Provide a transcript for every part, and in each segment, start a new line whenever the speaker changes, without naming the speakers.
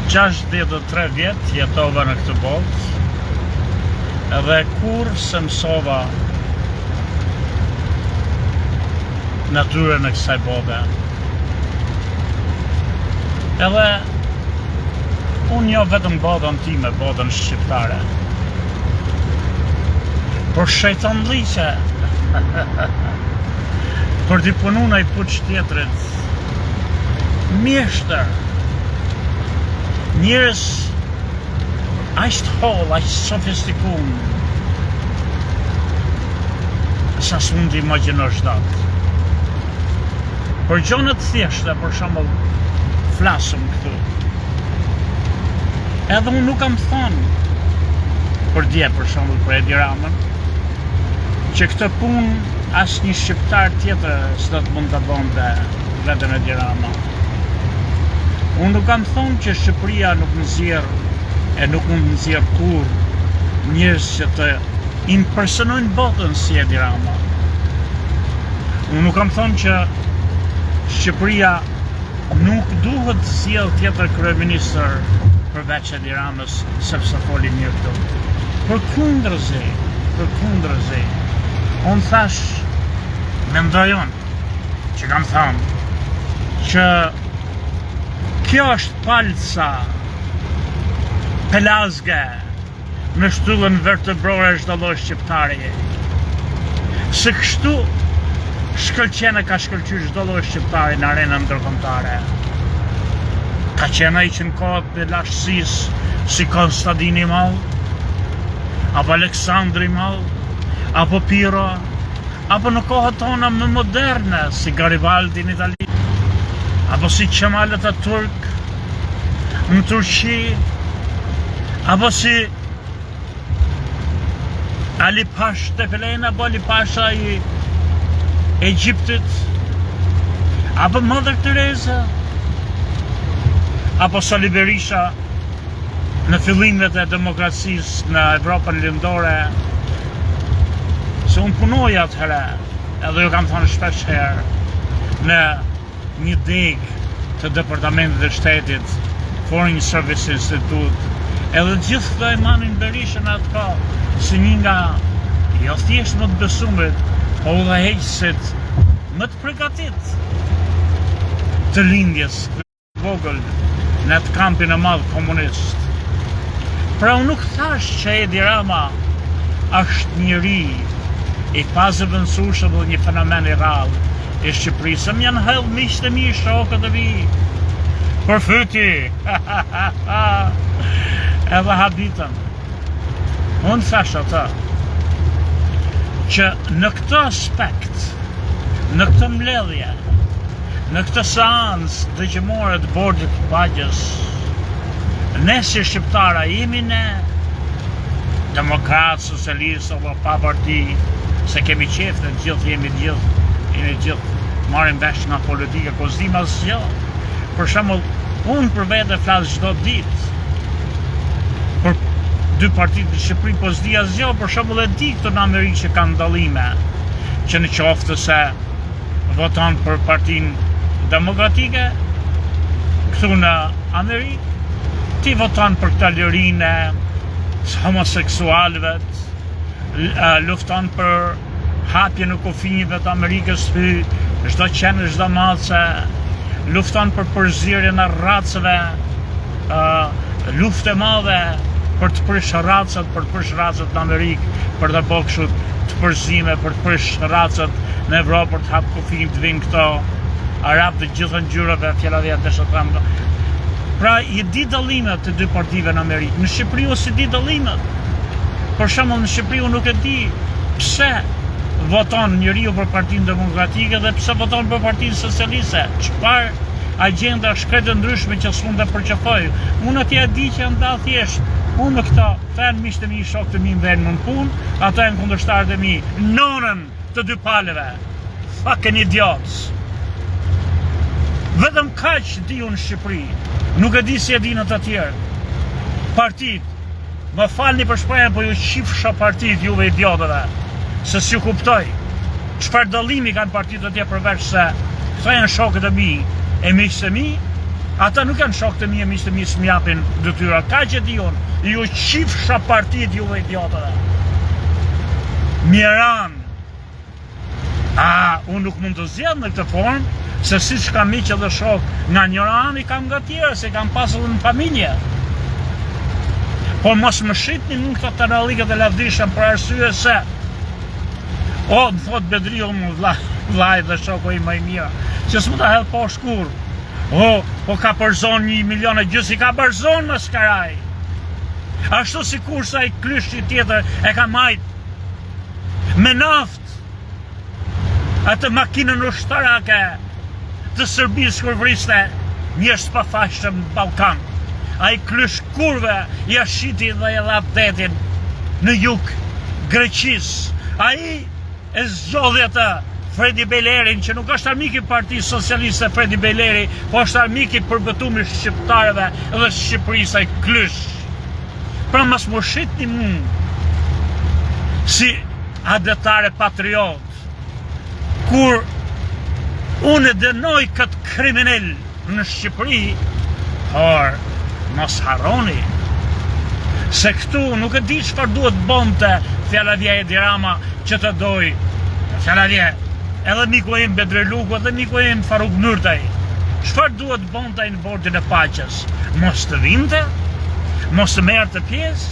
63 vjet jetova në këtë botë, edhe kur se mësova natyrën e kësaj bote. Edhe unë jo vetëm botën time, botën shqiptare, por shejton liqe për t'i punu në i puç tjetrit, mjeshtër, njerëz aq të holl, aq sofistikuar, sa s'mund t'i imagjinosh dot. Për gjona të thjeshta, për shembull, flasëm këtu. Edhe unë nuk kam thënë për dje, për shembull, për Edi Ramën, që këtë punë asnjë shqiptar tjetër s'do të mund ta bënte vetëm Edi Rama. Unë nuk kam thënë që Shqipëria nuk nxjerr e nuk mund të nxjerr kur njerëz që të impersonojnë botën si Edi Rama. Unë nuk kam thënë që Shqipëria nuk duhet të sjellë tjetër kryeministër përveç Edi Ramës, sepse foli mirë këtu. Përkundërzi, unë thash, mendoj unë, që kam thënë, që kjo është palca pelazge në shtyllën vertebrore çdo lloj shqiptari. Se kështu shkëlqen e ka shkëlqyer çdo lloj shqiptari në arenën ndërkombëtare. Ka qenë ai që në kohët e lashtësisë si Konstantini i Madh, apo Aleksandri i Madh, apo Piro, apo në kohët tona më moderne si Garibaldi në Itali, apo si Kemal Atatürk në Turqi, apo si Ali Pasha Tepelen, apo Ali Pasha i Egjiptit, apo Mother Teresa, apo Sali Berisha në fillimet e demokracisë në Evropën lindore. Se unë punoj atëherë, edhe ju kam thënë shpesh herë, në një deg të Departamentit të Shtetit, Foreign Service Institute, edhe gjithë të e manin Berishën atë kohë, si një nga, jo thjesht më të besumit, po udhëheqësit më të përgatit të lindjes vogël në atë kampin e madh komunist. Pra unë nuk thash që Edi Rama është njëri i pazëvendësueshëm dhe një fenomen i rrallë i Shqipërisë. Më janë hellë miqtë e mi, shokët e mi, përfyti, edhe habitën. Unë thash atë, që në këtë aspekt, në këtë mbledhje, në këtë seancë dëgjimore të Bordit të Pagjës, ne si shqiptara jemi ne, demokratë, socialistë, apo pa parti, se kemi qeftë, jemi gjithë marrim vesh nga politika, ku s'dim asgjë. Për shembull, unë për vete flas çdo ditë për dy partitë në Shqipëri, po s'di asgjë. Për shembull, e di këtu në Amerikë që kanë dallime, që në qoftë se voton për Partinë Demokratike, këtu në Amerikë, ti voton për këtë lirinë e homoseksualëve, lufton për hapje në kufinjve të Amerikës, çdo qenë, çdo mace, lufton për përzierjen e racave, luftë e madhe për të prish racat, për të prish racat në Amerikë, për të bërë kështu të përzime, për të prish racat në Evropë, për të hapë kufinj të vinë këto arab të gjithë ngjyrave, fjallavia të shoqëram. Pra, i di dallimet të dy partive në Amerikë. Në Shqipëri ose di dallimet. Për shembull, në Shqipëri unë nuk e di pse voton njeriu për Partinë Demokratike dhe pse voton për Partinë Socialiste. Çfarë agjenda shkretë ndryshme që s'mund të përqafoj. Unë atje e di që janë dallë thjesht. Unë me këta, ta janë miqtë e mi, shokët e mi më venë në punë, ata janë kundërshtarët e mi, nonën të dy palëve. Fucking idiots. Vetëm kaq di unë në Shqipëri. Nuk e di si e di në të tjerë. Partit, më falni për shprehjen, po ju qifsha partit juve idiotëve, se si kuptoj, çfarë dallimi kanë partitë atje përveç se këta janë shokët e mi, e miqtë e mi, Ata nuk janë shok të mi, miqtë mi s'mjapin detyra. Ka që di unë, ju qifsha partit juve idiotëve. Mjeran. Unë nuk mund të zjedh në këtë formë, se si që kam miqë dhe shok nga njërani kam nga tjera, se kam pasur në familje. Po mos më shqitni në këto të analikët e lavdishëm për arsye se më thot Bedriu më vlaj dhe shoko i më i mirë, që s'mu të hedhë po shkur. Po ka përzon 1,5 milion i ka përzon më skaraj. Ashtu si kur sa i klyshti tjetër e ka majt me naft atë makinën ushtarake të Serbisë kur vriste njerëz pa fashëm në Ballkan. Ai klysh kurve ja shiti dhe ja dha vdetin në jug Greqisë. Ai e zgjodhi atë Fredi Belerin, që nuk është armik i Partisë Socialiste Fredi Beleri, po është armik i përbëtumit shqiptarëve dhe Shqipërisë ai klysh. Pra mos më shitni si adetare patriot, kur unë dënoj këtë kriminal në Shqipëri, por mos harroni se këtu nuk e di çfarë duhet bonte Fjalavje Edi Rama që të doj Fjalavje, edhe miku im Bedreluku, edhe miku im Faruk Nurtaj. Çfarë duhet bonte në bordin e paqes? Mos të vinte, mos të merrte pjesë,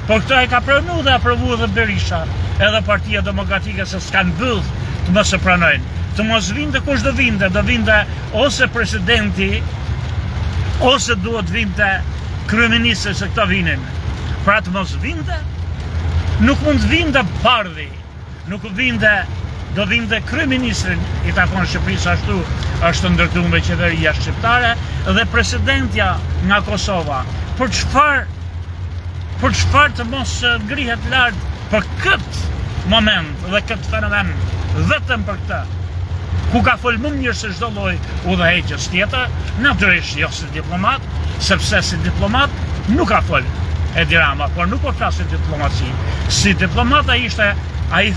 por këto e ka pranuar dhe aprovu edhe Berisha, edhe Partia Demokratike, se s'kan byll të mos e pranojnë. Të mos vinte kush do vinte ose presidenti, ose duhet vinte kryeministri, se këto vinin. Pra të mos vinte, nuk mund vinte Bardhi, nuk vinte, do vinte kryeministrin i takon Shqipërisë, ashtu është ndërtuar me qeveria shqiptare, dhe presidentja nga Kosova. Për çfarë të mos ngrihet lart për këtë moment dhe këtë fenomen, vetëm për këtë, ku ka folë më mirë se çdo lloj udhëheqës tjetër, natyrisht jo si diplomat, sepse si diplomat nuk ka folë Edi Rama, por nuk po flas si diplomaci. Si diplomat ai ishte, ai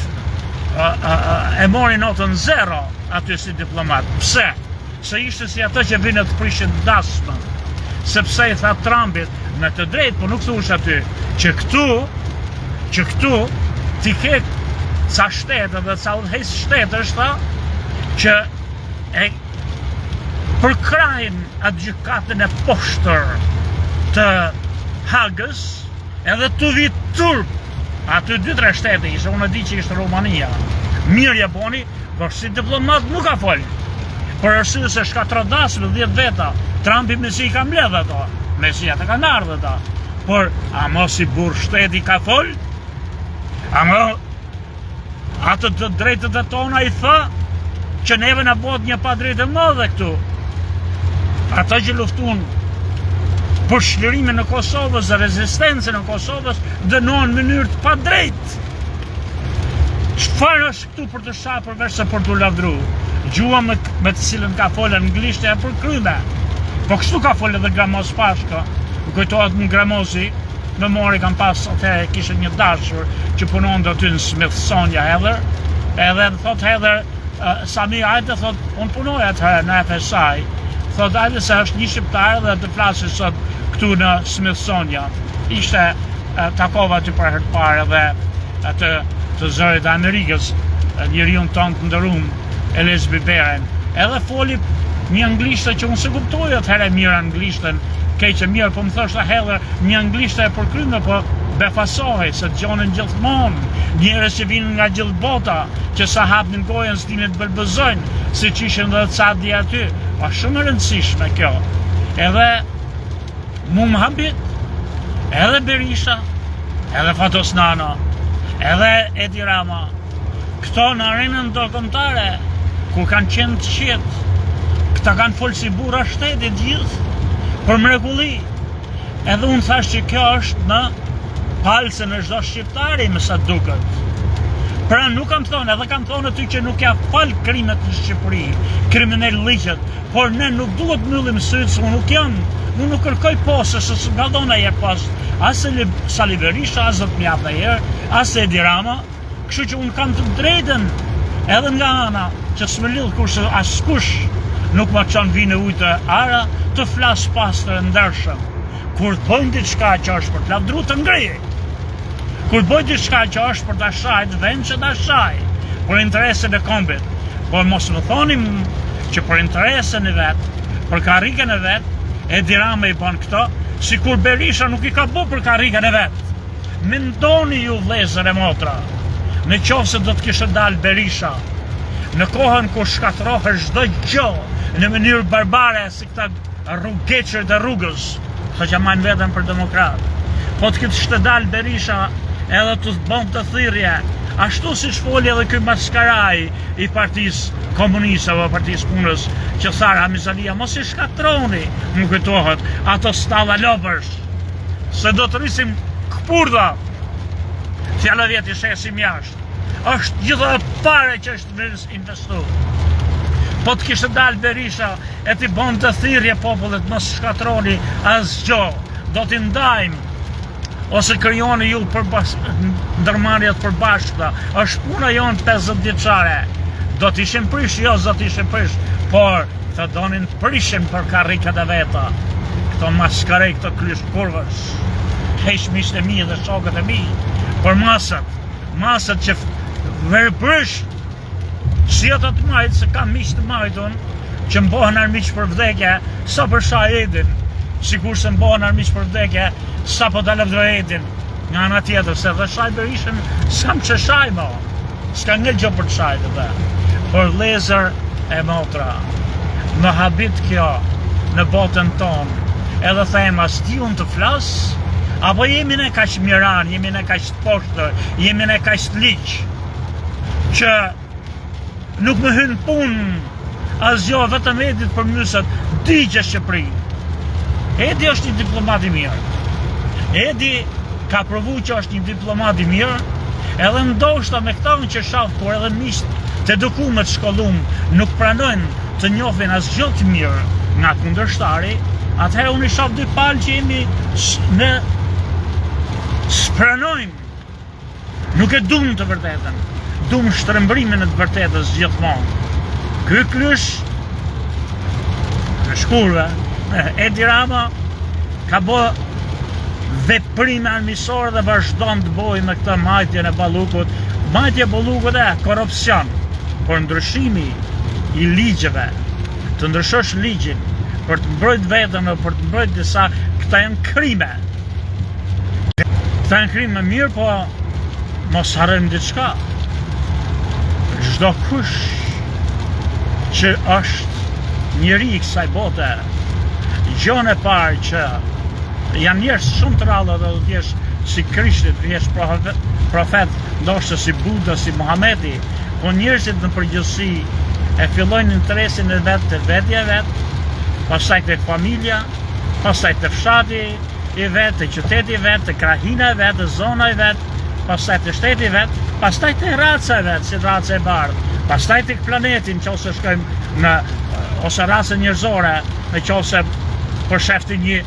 e mori notën 0 aty si diplomat. Pse? Se ishte si ato që vinë të prishin dasmën. Sepse i tha Trumpit me të drejtë, po nuk thush aty që këtu ti ke ca shtete dhe ca udhëheqës shtetësh tha që e përkrajnë atë gjykatën e poshtër të Hagës, edhe të vit turp aty 2-3 shtete ishte, unë e di që ishte Romania. Mirë ja boni, por si diplomat nuk ka folë. Për arsye se shkatrodasme 10 veta, Trumpi me si I ka mbledh ato, me si ata kanë ardhur ata. Por a mos I burr shteti ka folë? A atë të drejtët e tona I tha që neve na bëhet një padrejtë e madhe këtu. Ata që luftun për shlirimin në Kosovës dhe rezistencën në Kosovës dënohen në mënyrë të padrejtë. Çfarë është këtu për të shah përveç se për t'u lavdru? Gjua me të cilën ka folë anglisht e për kryme. Po kështu ka folë edhe Gramos Pashko. Më kujtohet në Gramosi, me mori kam pas atëherë kishte një dashur që punonte aty në Smithsonia Heather, edhe thot Heather, Sami hajde thot, unë punoj atëherë në FSI. Thot hajde se është një shqiptar dhe të flasë sot këtu në Smithsonia. Ishte takova aty për herë të parë dhe atë të zërit e Amerikës, njeriun tonë të ndërum, Elizabeth Beren. Edhe foli një anglishte që unë se kuptoj atëherë mirë anglishtën, keqe mirë, po më thoshte Heather, një anglishte e përkryme, po befasohej, se të gjonin gjithmonë, njerëz që vinë nga gjithë bota, që sa hapnin gojën s'dinin të bëlbëzojnë, si që ishin dhe të Cadi aty. Pa shumë e rëndësishme kjo. Edhe Muhamedit, edhe Berisha, edhe Fatos Nano, edhe Edi Rama, këto në arenën ndërkombëtare, ku kanë qenë të qetë, këta kanë folë si burra shtetit gjithë, për mrekulli. Edhe unë thash që kjo është në palcën e çdo shqiptari, me sa duket. Pra nuk kam thonë, edhe kam thonë aty që nuk ja fal krimet në Shqipëri, kriminal ligjët, por ne nuk duhet mbyllim syt se unë nuk kërkoj posë, se nga dhona je posë, as Sali Berisha, as zot mjaftë herë, as Edi Rama, kështu që unë kam të drejtën edhe nga ana që s'më lidh kurse askush nuk ma çon vinë ujë të ara, të flas pastër e ndershëm. Kur bëjnë diçka që është për të lavdruar të ngrihe. Kur bëjnë diçka që është për ta shajt vend që ta shaj, për interesin e kombit. Por mos më thoni që për interesin e vet, për karrikën e vet, Edi Rama i bën këto, sikur Berisha nuk i ka bërë për karrikën e vet. Mendoni ju vëllezër e motra, në qoftë se do të kishte dalë Berisha, në kohën kur shkatërrohej çdo gjë në mënyrë barbare si këta rrugëqër të rrugës, që majnë veten për demokrat. Po të kishte dalë Berisha edhe të bën të thirrje, ashtu si shfoli edhe ky maskaraj i Partisë Komuniste apo Partisë Punës, që tha Hamizalia, mos i shkatroni, më kujtohet, ato stalla lopësh, se do të rrisim këpurdha, fjala vjet i shesim jashtë. Është gjitha pare që është investuar. Po të kishte dalë Berisha e t'i bën të thirrje popullit, mos shkatroni asgjë, do t'i ndajmë, ose krijoni ju ndërmarrjet përbashkëta, është puna jonë 50 vjeçare. Do t'ishin prish, jo do t'ishin prish, por të donin prishin për karrikat e veta. Këto maskarej, këto krysh kurvës, heqmisht e mi dhe shokët e mi, por masat që verëprysh, si ato të majtë, se kam miq të majtun, që mbohen armiq për vdekje, sa për Shahedin, sikur se mbohen armiq për vdekje, sa po të lavdrohetin, nga ana tjetër, se dhe Shaj Berishën, s'kam që shaj mo, s'ka një gjë për të shajt edhe. Por vëllezër e motra, më habit kjo në botën tonë, edhe them as ti unë të flas, apo jemi ne kaq miran, jemi ne kaq të poshtër, jemi ne kaq të liq, që nuk më hyn punë asgjë, vetëm Edit për mysat, digje Shqipërinë. Edi është një diplomat i mirë. Edi ka provu që është një diplomat i mirë, edhe ndoshta me këta unë që shaf, por edhe miqt të edukuar të shkollum nuk pranojnë të njohin asgjë të mirë nga kundërshtari, atëherë unë i shaf dy palë që jemi në spranojmë. Nuk e dum të vërtetën, dum shtrembrimin e të vërtetës gjithmonë. Ky krysh kurve, Edi Rama ka bë veprime armiqësore dhe vazhdon të bëjë me këtë majtjen e Ballukut. Majtja e Ballukut e korrupsion, por ndryshimi i ligjeve, të ndryshosh ligjin për të mbrojtë veten apo për të mbrojtë disa, këta janë krime. Këta janë krime mirë, po mos harrojmë diçka. Çdo kush që është njeri i kësaj bote, gjën e parë që janë njerëz shumë të rrallë dhe do të jesh si Krishti, të jesh profet, ndoshta si Buda, si Muhamedi, po njerëzit në përgjithësi e fillojnë interesin e vet të vetja e vet, pastaj tek familja, pastaj te fshati i vet, te qyteti i vet, te krahina e vet, te zona e vet, pastaj te shteti i vet, pastaj te raca e vet, si raca e bardhë, pastaj tek planeti, nëse shkojmë në ose raca njerëzore, nëse për shefti një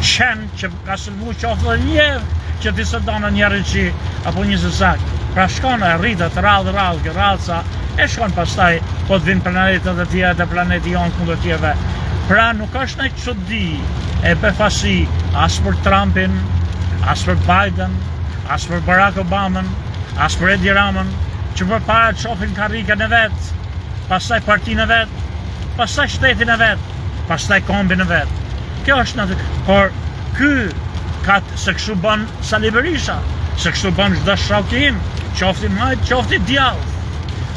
qenë që ka sëlmu qoftë dhe njëvë që ti së donë një rëqi apo një zësak. Pra shkon e rritët rallë, kjo raca, e shkon pastaj po të vinë planetet e tjera dhe planeti jonë kundër tjeve. Pra nuk është në çudi e befasi as për Trumpin, as për Biden, as për Barack Obama, as për Edi Ramën, që për para të shofin karrikën e vetë, pastaj partinë e vetë, pastaj shtetin e vetë, pastaj kombin e vetë. Kjo është në por ky ka se kështu bën Sali Berisha, se kështu bën çdo shoku im, qofti majt, qofti djallë.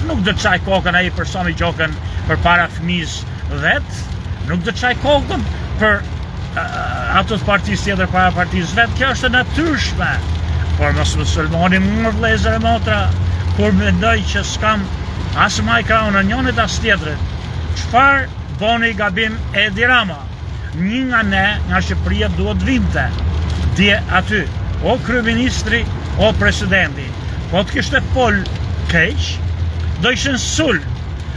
Nuk do të çaj kokën ai personi gjokën për para fëmijës vet, nuk do të çaj kokën për ato partisë tjetër para partisë vet, kjo është e natyrshme. Por mos më sulmoni mua vëllezër e motra, kur mendoj që s'kam as më krahun në njërit as tjetrit. Çfarë boni gabim Edi Rama? Një nga ne, nga Shqipëria duhet vinte dje aty, o kryeministri, o presidenti. Po të kishte fol keq, do ishin sul.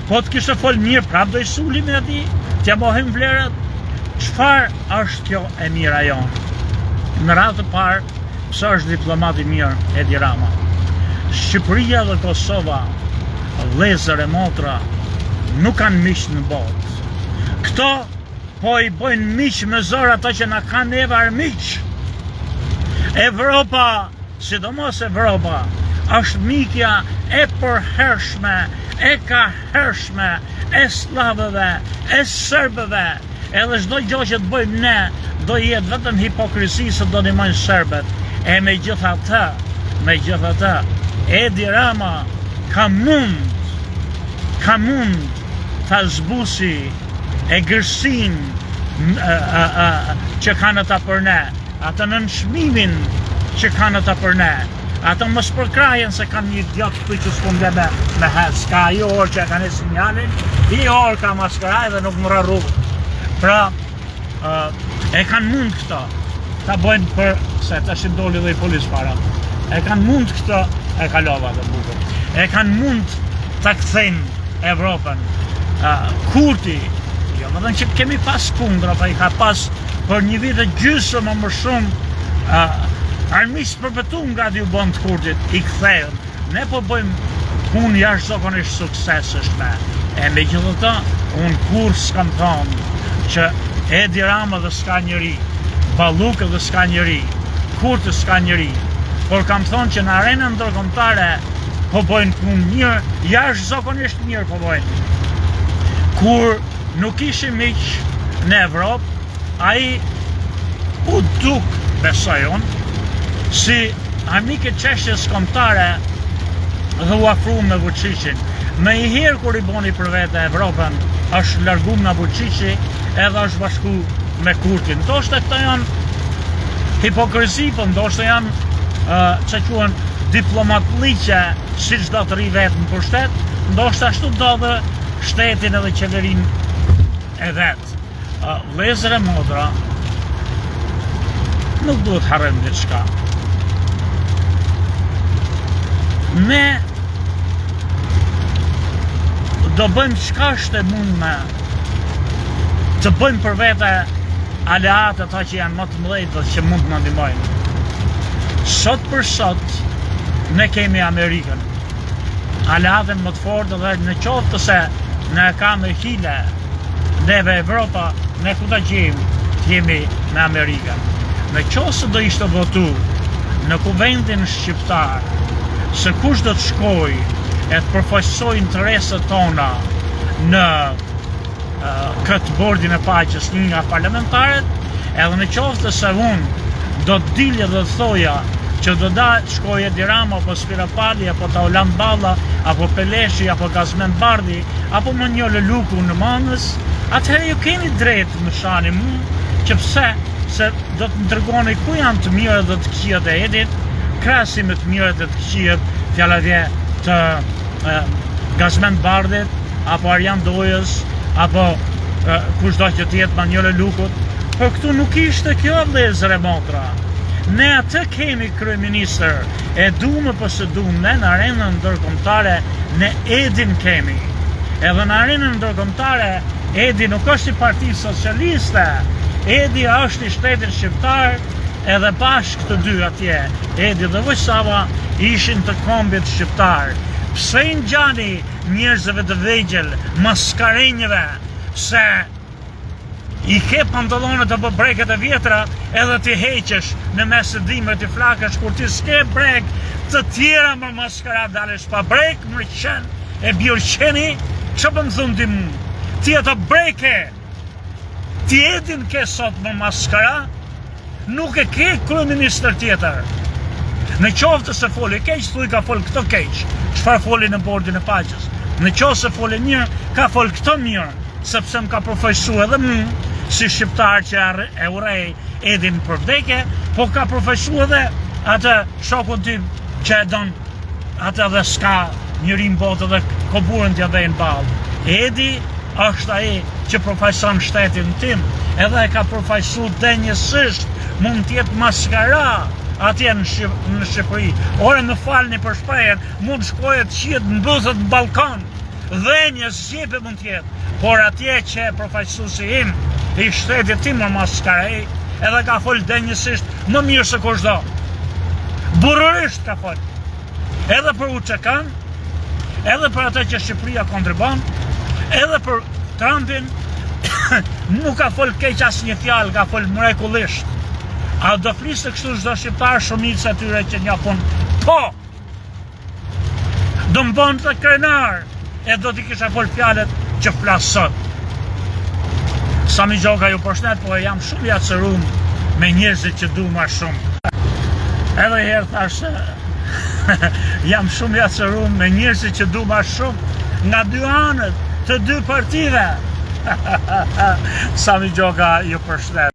Po të kishte fol mirë, prap do i sulim e ati, t'ja mohim vlerat. Çfarë është kjo e mira jonë? Në radhë të parë, pse është diplomat i mirë Edi Rama? Shqipëria dhe Kosova, vëllezër e motra, nuk kanë miq në botë. Këto po i bojnë miq me zor ato që na kanë neve armiq. Evropa, sidomos Evropa, është mikja e përhershme, e ka hershme, e slavëve, e serbëve, edhe çdo gjë që të bëjmë ne, do jetë vetëm hipokrisi se do ndihmojnë serbët. E megjithatë, Edi Rama ka mund ta zbusi e gërsin që kanë ata për ne, atë nënçmimin që kanë ata për ne, atë mos përkrajen se kanë një idiot këtu që s'punde me hes, ka i orë që kanë e sinjalin, i orë ka maskaraj dhe nuk më rarru. Pra, e kanë mund këto, ta bëjnë për, se të shindoli dhe i polis para, e kanë mund këto, e kalova dhe bukur, e kanë mund të kthejnë Evropën, Kurti, jo, më dhënë që kemi pas kundra, pa i ka pas për një vit e gjysmë më shumë armisë përbetuar nga ju bën të Kurtit, i kthejnë. Ne po bëjmë punë jashtëzakonisht suksesshme. E megjithatë, unë kur s'kam thonë që Edi Rama dhe s'ka njëri, Ballukë dhe s'ka njëri, Kurti s'ka njëri, por kam thonë që në arenën ndërkombëtare po bëjnë punë mirë, jashtëzakonisht mirë po bëjnë. Kur nuk ishim miq në Evropë, ai u duk, besoj unë, si armik e çështjes kombëtare dhe u afru me Vučićin. Me i herë kur i boni për vete Evropën, është largu nga Vučići edhe është bashku me Kurtin. Ndoshta këto janë hipokrisi, po ndoshta janë që quhen diplomatliqe, si çdo të ri vetë në pushtet, ndoshta ashtu do dhe shtetin edhe qeverin e vetë. Vëllezër e motra, nuk duhet harrojmë diçka. Ne do bëjmë çka është e mundme të bëjmë për vete aleatë ata që janë më të mëdhenj dhe që mund të na ndihmojnë. Sot për sot ne kemi Amerikën, aleatën më të fortë, dhe në qoftë se ne ka me hile neve Evropa, ne ku ta gjejmë të jemi me Amerikën. Në qoftë se do ishte votu në kuvendin shqiptar se kush do të shkoj e të përfaqësoj interesat tona në këtë bordin e paqes një nga parlamentarët, edhe në qoftë se unë do të dilje dhe të thoja që do da shkoj Edi Rama, apo Spirapali, apo Taulan Balla, apo Peleshi, apo Gazmend Bardhi, apo Manjole Luku në Manës, atëherë ju keni drejt më shani mu, që pse, se do të më tregoni ku janë të mirët dhe të këqijat e Edit, krasi me të mirët dhe të këqijat fjallavje të Gazmend Bardhit, apo Arjan Dojës, apo kushdo që tjetë Manjole Lukut, por këtu nuk ishte kjo, vëllezër e motra. Ne atë kemi kryeministër, e dume për së dume, ne në arenën ndërkombëtare, ne Edin kemi. Edhe në arenën ndërkombëtare, Edi nuk është i Partisë Socialiste, Edi është i shtetit shqiptar, edhe bashkë të dy atje, Edi dhe Vojsava, ishin të kombit shqiptar. Pse i ngjani njerëzve të vegjël, maskarenjëve, se i ke pantalonet apo breket e vjetra edhe ti heqesh në mes të dimrit të flakësh, kur ti s'ke brek të tjera më maskara dalesh pa brek, më qen e bjorqeni, që për më thunë ti mu? Ti ato breke, ti Edin ke sot më maskara, nuk e ke kryeministër tjetër. Në qoftë se foli keq, thuj ka fol këto keq, çfarë foli në bordin e paqes. Në qoftë se foli mirë, ka fol këto mirë, sepse më ka përfaqësu edhe mu, si shqiptar që e urej Edin për vdekje, po ka përfaqësu edhe atë shokun tim që e don atë dhe s'ka njëri në botë dhe koburën t'ja dhejnë balë. Edi është ai që përfaqëson shtetin tim, edhe e ka përfaqësu denjësisht, mund t'jetë maskara atje në Shqipëri. Ore më falni për shprehjen, mund shkojet qiet në buzët në balkon, dhenjës zjepe mund t'jetë, por atje që e përfaqësuesi im, i shtetit tim më maskarej, edhe ka fol denjësisht më mirë se kushdo. Burrërisht ka fol. Edhe për UÇK-n, edhe për atë që Shqipëria kontribon, edhe për Trumpin, nuk ka fol keq asnjë fjalë, ka fol mrekullisht. A do flisë kështu çdo shqiptar shumica atyre që një punë? Po! Do më bënd të krenar, e do t'i kisha fol fjalët që flasë sot. Sami Gjoka ju përshnet, po jam shumë i atësërum me njerëzit që du ma shumë. Edhe herë thashë, jam shumë i atësërum me njerëzit që du ma shumë nga dy anët të dy partive. Sami Gjoka ju përshnet.